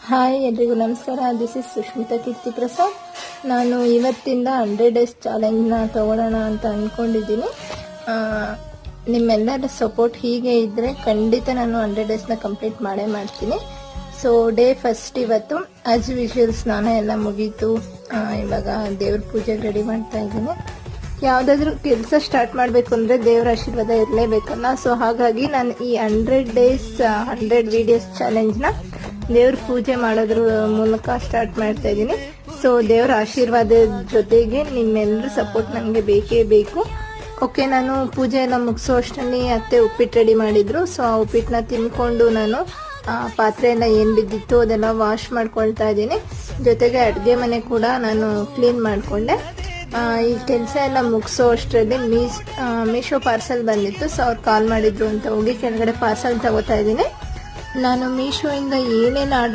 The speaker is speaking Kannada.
ಹಾಯ್ ಎಲ್ರಿಗೂ ನಮಸ್ಕಾರ. ದಿಸ್ ಇಸ್ ಸುಷ್ಮಿತಾ ಕೀರ್ತಿ ಪ್ರಸಾದ್. ನಾನು ಇವತ್ತಿಂದ 100 ಡೇಸ್ ಚಾಲೆಂಜ್ನ ತಗೊಳ್ಳೋಣ ಅಂತ ಅಂದ್ಕೊಂಡಿದ್ದೀನಿ. ನಿಮ್ಮೆಲ್ಲರ ಸಪೋರ್ಟ್ ಹೀಗೆ ಇದ್ದರೆ ಖಂಡಿತ ನಾನು 100 ಡೇಸ್ನ ಕಂಪ್ಲೀಟ್ ಮಾಡೇ ಮಾಡ್ತೀನಿ. ಸೊ ಡೇ ಫಸ್ಟ್ ಇವತ್ತು ಆಸ್ ಯೂಶುವಲ್ ಸ್ನಾನ ಎಲ್ಲ ಮುಗೀತು. ಇವಾಗ ದೇವ್ರ ಪೂಜೆಗೆ ರೆಡಿ ಮಾಡ್ತಾ ಇದ್ದೀನಿ. ಯಾವುದಾದ್ರೂ ಕೆಲಸ ಸ್ಟಾರ್ಟ್ ಮಾಡಬೇಕು ಅಂದರೆ ದೇವರ ಆಶೀರ್ವಾದ ಇರಲೇಬೇಕಲ್ಲ. ಸೊ ಹಾಗಾಗಿ ನಾನು ಈ 100 ಡೇಸ್ 100 ವಿಡಿಯೋಸ್ ಚಾಲೆಂಜ್ನ ದೇವ್ರ ಪೂಜೆ ಮಾಡೋದ್ರ ಮೂಲಕ ಸ್ಟಾರ್ಟ್ ಮಾಡ್ತಾ ಇದ್ದೀನಿ. ಸೊ ದೇವರ ಆಶೀರ್ವಾದದ ಜೊತೆಗೆ ನಿಮ್ಮೆಲ್ಲರ ಸಪೋರ್ಟ್ ನನಗೆ ಬೇಕೇ ಬೇಕು. ಓಕೆ, ನಾನು ಪೂಜೆ ಎಲ್ಲ ಮುಗಿಸೋ ಅಷ್ಟರಲ್ಲಿ ಅತ್ತೆ ಉಪ್ಪಿಟ್ಟು ರೆಡಿ ಮಾಡಿದ್ರು. ಸೊ ಆ ಉಪ್ಪಿಟ್ಟನ್ನ ತಿನ್ಕೊಂಡು ನಾನು ಪಾತ್ರೆ ಎಲ್ಲ ಏನು ಬಿದ್ದಿತ್ತು ಅದೆಲ್ಲ ವಾಶ್ ಮಾಡ್ಕೊಳ್ತಾ ಇದ್ದೀನಿ. ಜೊತೆಗೆ ಅಡುಗೆ ಮನೆ ಕೂಡ ನಾನು ಕ್ಲೀನ್ ಮಾಡಿಕೊಂಡೆ. ಈ ಕೆಲಸ ಎಲ್ಲ ಮುಗಿಸೋ ಅಷ್ಟರಲ್ಲಿ ಮೀಶೋ ಪಾರ್ಸಲ್ ಬಂದಿತ್ತು. ಸೊ ಅವ್ರು ಕಾಲ್ ಮಾಡಿದ್ರು ಅಂತ ಹೋಗಿ ಕೆಳಗಡೆ ಪಾರ್ಸಲ್ ತಗೋತಾ ಇದ್ದೀನಿ. ನಾನು ಮೀಶೋಯಿಂದ ಏನೇನು